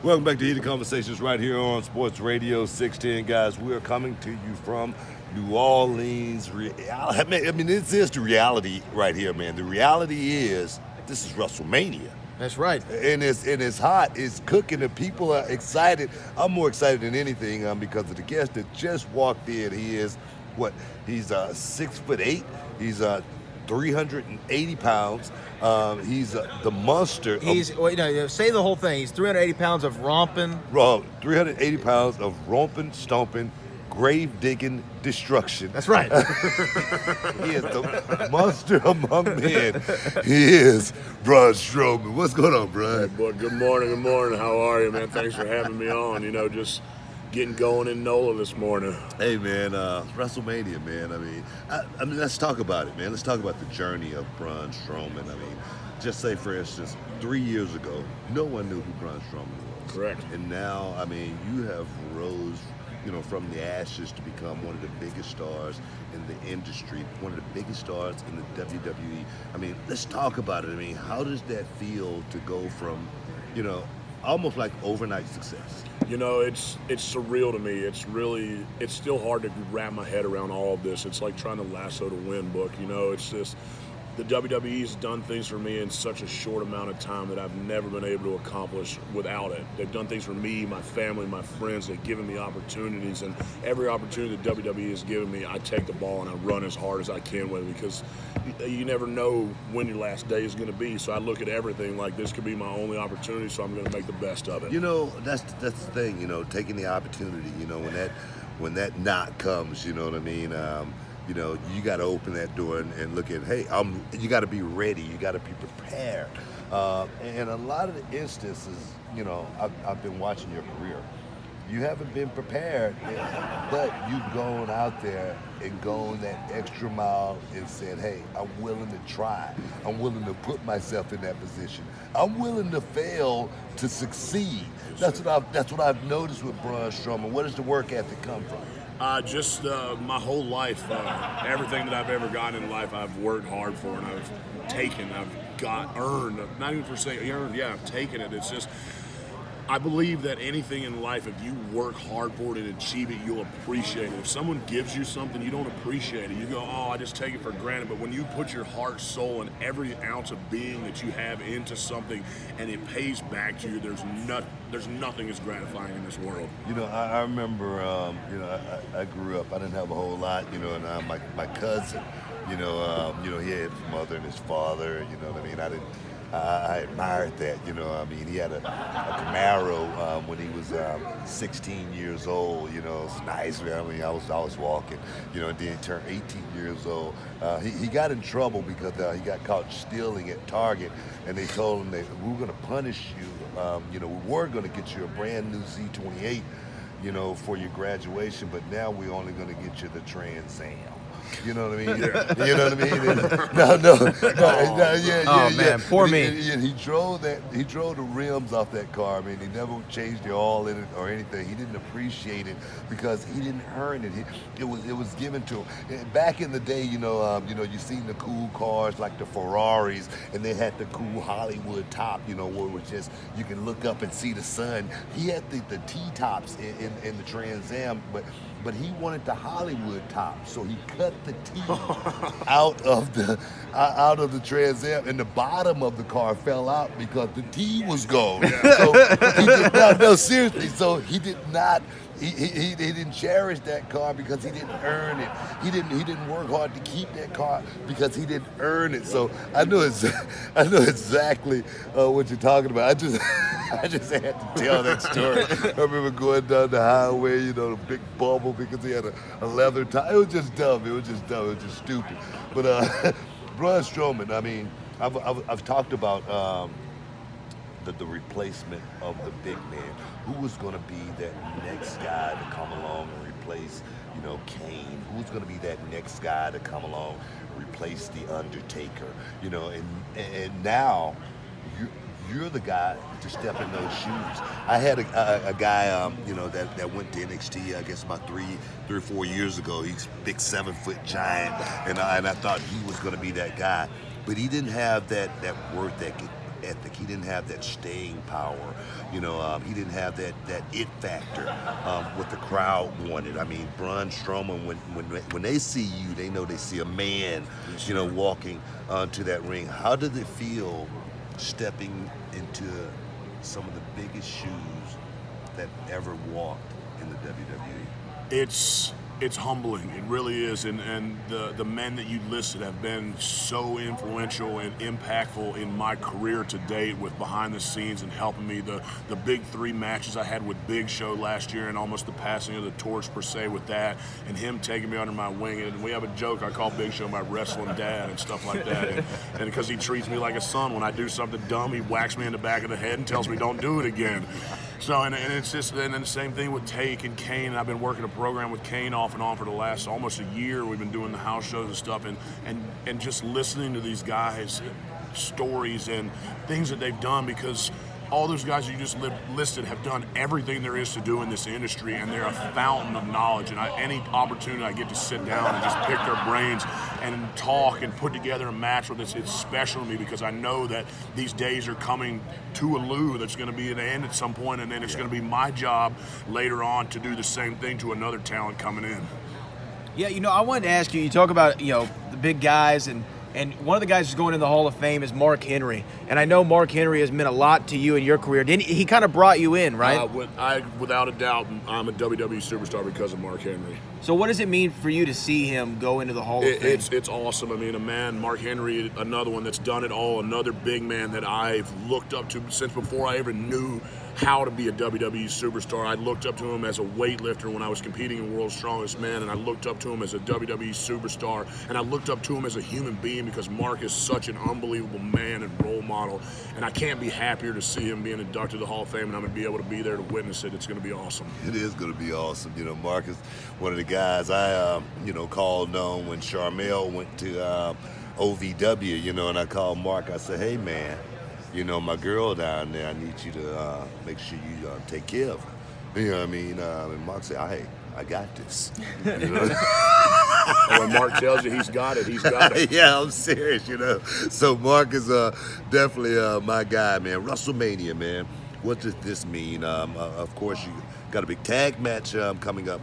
Welcome back to Heated Conversations right here on Sports Radio 610, guys. We are coming to you from New Orleans. I mean, this is the reality right here, man. The reality is this is Wrestlemania. That's right. And it's hot. It's cooking. And people are excited. I'm more excited than anything because of the guest that just walked in. He is what? He's 6'8". He's 380 pounds. He's the monster. Say the whole thing. He's 380 pounds of romping. 380 pounds of romping, stomping, grave digging destruction. That's right. He is the monster among men. He is Braun Strowman. What's going on, Braun? Hey, boy, good morning. How are you, man? Thanks for having me on. Just getting going in NOLA this morning. Hey, man, WrestleMania, man. I mean, let's talk about it, man. Let's talk about the journey of Braun Strowman. I mean, just say, for instance, 3 years ago, no one knew who Braun Strowman was. Correct. And now, I mean, you have rose, from the ashes to become one of the biggest stars in the industry, one of the biggest stars in the WWE. I mean, let's talk about it. I mean, how does that feel to go from, almost like overnight success? It's surreal to me. It's still hard to wrap my head around all of this. It's like trying to lasso the wind, book. It's just the WWE's done things for me in such a short amount of time that I've never been able to accomplish without it. They've done things for me, my family, my friends. They've given me opportunities, and every opportunity that WWE has given me, I take the ball and I run as hard as I can with it, because you never know when your last day is going to be. So I look at everything like this could be my only opportunity, so I'm going to make the best of it. That's the thing, taking the opportunity, when that knock comes, you know what I mean? You got to open that door and look at, hey, you got to be ready. You got to be prepared. And a lot of the instances, I've been watching your career. You haven't been prepared, but you've gone out there and gone that extra mile and said, hey, I'm willing to try. I'm willing to put myself in that position. I'm willing to fail to succeed. That's what I've noticed with Braun Strowman. Where does the work ethic come from? Just my whole life, everything that I've ever gotten in life, I've worked hard for, and I've taken, earned, not even for saying earned, yeah, I've taken it. It's just, I believe that anything in life, if you work hard for it and achieve it, you'll appreciate it. If someone gives you something, you don't appreciate it. You go, oh, I just take it for granted. But when you put your heart, soul, and every ounce of being that you have into something, and it pays back to you, there's nothing as gratifying in this world. I remember, I grew up, I didn't have a whole lot, and my cousin, he had his mother and his father, you know what I mean? I admired that, he had a Camaro when he was 16 years old, it's nice. I was walking, and then he turned 18 years old. He got in trouble because he got caught stealing at Target, and they told him that we were going to punish you, we were going to get you a brand new Z28, for your graduation, but now we're only going to get you the Trans Am. You know what I mean? Yeah. You know what I mean? No, man, poor me. He drove the rims off that car. I mean, he never changed the oil in it or anything. He didn't appreciate it because he didn't earn it. It was given to him. And back in the day, you seen the cool cars like the Ferraris, and they had the cool Hollywood top, where it was just you can look up and see the sun. He had the T-tops in the Trans Am, but he wanted the Hollywood top, so he cut the T out of the Trans Am, and the bottom of the car fell out because the T was gone. So he did seriously. So he did not. He didn't cherish that car because he didn't earn it. He didn't work hard to keep that car because he didn't earn it. So I know exactly what you're talking about. I just had to tell that story. I remember going down the highway, the big bubble because he had a leather tie. It was just dumb. It was just stupid. But Braun Strowman, I mean, I've talked about the replacement of the big man. Who was going to be that next guy to come along and replace, Kane? Who's going to be that next guy to come along and replace the Undertaker? And now you're the guy to step in those shoes. I had a guy, that went to NXT, I guess about three or 4 years ago. He's a big 7-foot giant, and I thought he was going to be that guy, but he didn't have that work ethic. He didn't have that staying power. He didn't have that it factor, what the crowd wanted. I mean, Braun Strowman, when they see you, they know they see a man, walking onto that ring. How did it feel stepping into some of the biggest shoes that ever walked in the WWE? It's humbling. It really is. And the men that you listed have been so influential and impactful in my career to date, with behind the scenes and helping me. The big 3 matches I had with Big Show last year, and almost the passing of the torch per se with that, and him taking me under my wing. And we have a joke, I call Big Show my wrestling dad and stuff like that. And because he treats me like a son, when I do something dumb, he whacks me in the back of the head and tells me don't do it again. So, and it's just, and then the same thing with Take and Kane. And I've been working a program with Kane off and on for the last almost a year. We've been doing the house shows and stuff, and just listening to these guys' stories and things that they've done, because all those guys you just listed have done everything there is to do in this industry, and they're a fountain of knowledge. And any opportunity I get to sit down and just pick their brains and talk and put together a match with this, it's special to me, because I know that these days are coming to a Lou that's going to be an end at some point, and then it's going to be my job later on to do the same thing to another talent coming in. Yeah, I wanted to ask you, you talk about, the big guys, and one of the guys who's going in the Hall of Fame is Mark Henry. And I know Mark Henry has meant a lot to you in your career. Didn't he kind of brought you in, right? Without a doubt, I'm a WWE superstar because of Mark Henry. So what does it mean for you to see him go into the Hall of Fame? It's awesome. I mean, Mark Henry, another one that's done it all, another big man that I've looked up to since before I ever knew how to be a WWE superstar. I looked up to him as a weightlifter when I was competing in World's Strongest Man, and I looked up to him as a WWE superstar, and I looked up to him as a human being, because Mark is such an unbelievable man and role model, and I can't be happier to see him being inducted to the Hall of Fame, and I'm going to be able to be there to witness it. It's going to be awesome. It is going to be awesome. Mark is one of the guys I, called on when Charmel went to OVW, and I called Mark. I said, hey, man, my girl down there, I need you to make sure you take care of her. You know what I mean? And Mark said, hey, I got this. When Mark tells you he's got it, he's got it. Yeah, I'm serious, So Mark is definitely my guy, man. Wrestlemania, man. What does this mean? Of course, you got a big tag match coming up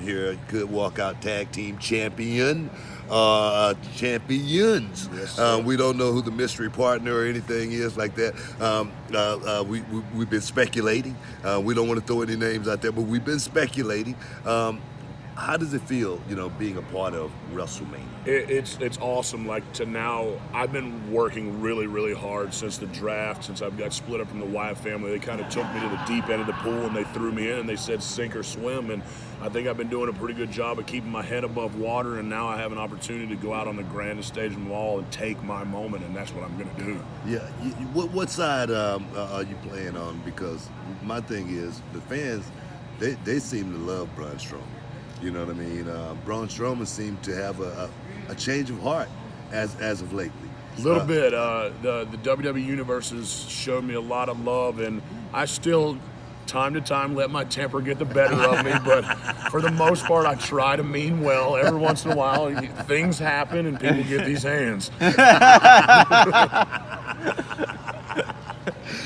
here. Good walkout tag team champions. Yes, We don't know who the mystery partner or anything is like that. We've been speculating. We don't want to throw any names out there, but we've been speculating. How does it feel, being a part of WrestleMania? It's awesome. Like, to now, I've been working really, really hard since the draft, since I've got split up from the Wyatt family. They kind of took me to the deep end of the pool, and they threw me in, and they said sink or swim. And I think I've been doing a pretty good job of keeping my head above water, and now I have an opportunity to go out on the grandest stage in the all and take my moment, and that's what I'm going to do. Yeah. What side are you playing on? Because my thing is, the fans, they seem to love Braun Strowman. You know what I mean? Braun Strowman seemed to have a change of heart as of lately. A little bit. The WWE Universe has showed me a lot of love, and I still, time to time, let my temper get the better of me. But for the most part, I try to mean well. Every once in a while, things happen, and people get these hands.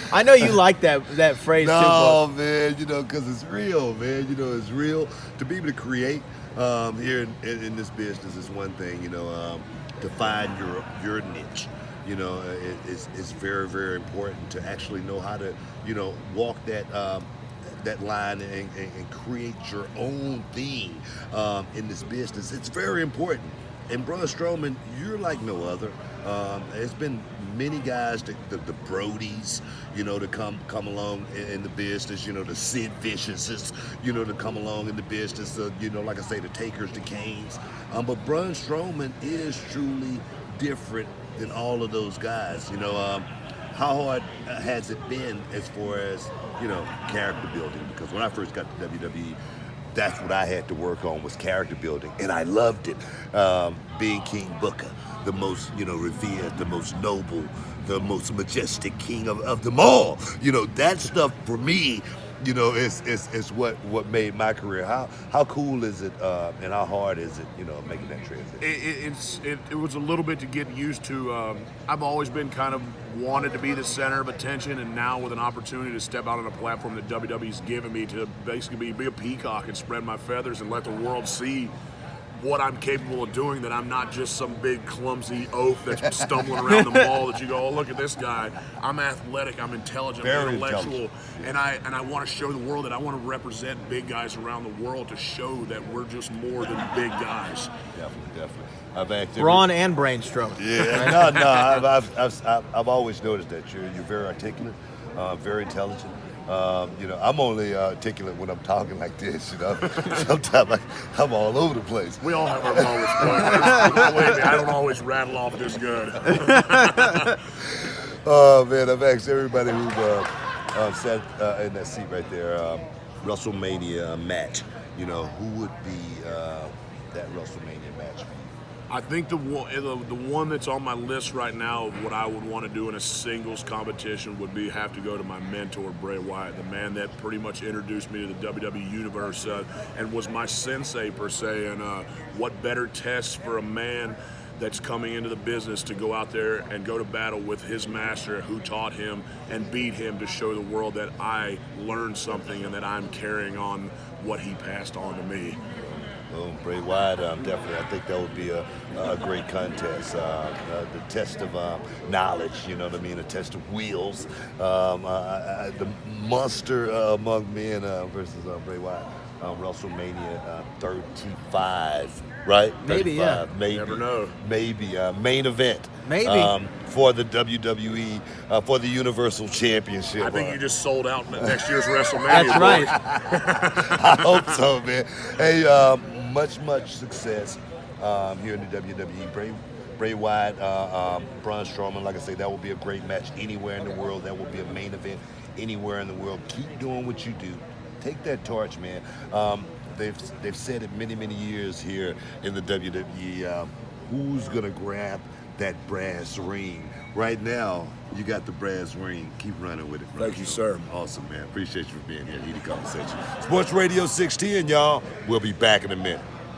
I know you like that phrase too. No, man, because it's real, man. It's real. To be able to create here in this business is one thing, to find your niche. It's very, very important to actually know how to, walk that line and create your own thing in this business. It's very important. And Braun Strowman, you're like no other. There's been many guys, the Brodies, to come along in the business, the Sid Viciouses, to come along in the business, like I say, the Takers, the Canes. But Braun Strowman is truly different than all of those guys. How hard has it been as far as, character building? Because when I first got to WWE, that's what I had to work on, was character building, and I loved it. Being King Booker, the most, revered, the most noble, the most majestic king of them all. That stuff for me you know, it's what made my career. How cool is it, and how hard is it, you know, making that transition? It was a little bit to get used to. I've always been kind of wanted to be the center of attention, and now with an opportunity to step out on a platform that WWE's given me to basically be a peacock and spread my feathers and let the world see what I'm capable of doing, that I'm not just some big clumsy oaf that's stumbling around the mall that you go, oh, look at this guy. I'm athletic, I'm intelligent, Very I'm intellectual, intelligent. and I want to show the world that I want to represent big guys around the world to show that we're just more than big guys. Definitely. I've acted. Braun and Brain Strowman. Yeah, no. I've always noticed that you're very articulate, very intelligent. You know, I'm only articulate when I'm talking like this. You know, sometimes I'm all over the place. We all have our moments, but believe me, I don't always rattle off this good. Oh man, I've asked everybody who sat in that seat right there, WrestleMania match. You know, who would be that WrestleMania match? I think the one that's on my list right now of what I would want to do in a singles competition would be have to go to my mentor, Bray Wyatt, the man that pretty much introduced me to the WWE Universe and was my sensei, per se. And what better test for a man that's coming into the business to go out there and go to battle with his master who taught him and beat him, to show the world that I learned something and that I'm carrying on what he passed on to me. Bray Wyatt, definitely. I think that would be a great contest. The test of knowledge, you know what I mean? A test of wheels. The monster among men versus Bray Wyatt. WrestleMania 35, right? Maybe, 35, yeah. Maybe. Never know. Maybe. Main event. Maybe. For the WWE, for the Universal Championship. I think you just sold out next year's WrestleMania. That's right. I hope so, man. Hey, much success here in the WWE. Bray Wyatt, Braun Strowman, like I say, that will be a great match anywhere in the world. That will be a main event anywhere in the world. Keep doing what you do. Take that torch, man. They've said it many years here in the WWE. Who's gonna grab that brass ring? Right now, you got the brass ring. Keep running with it, bro. Thank you, sir. Awesome, man. Appreciate you for being here. Heated conversation. Sports Radio 610, y'all. We'll be back in a minute.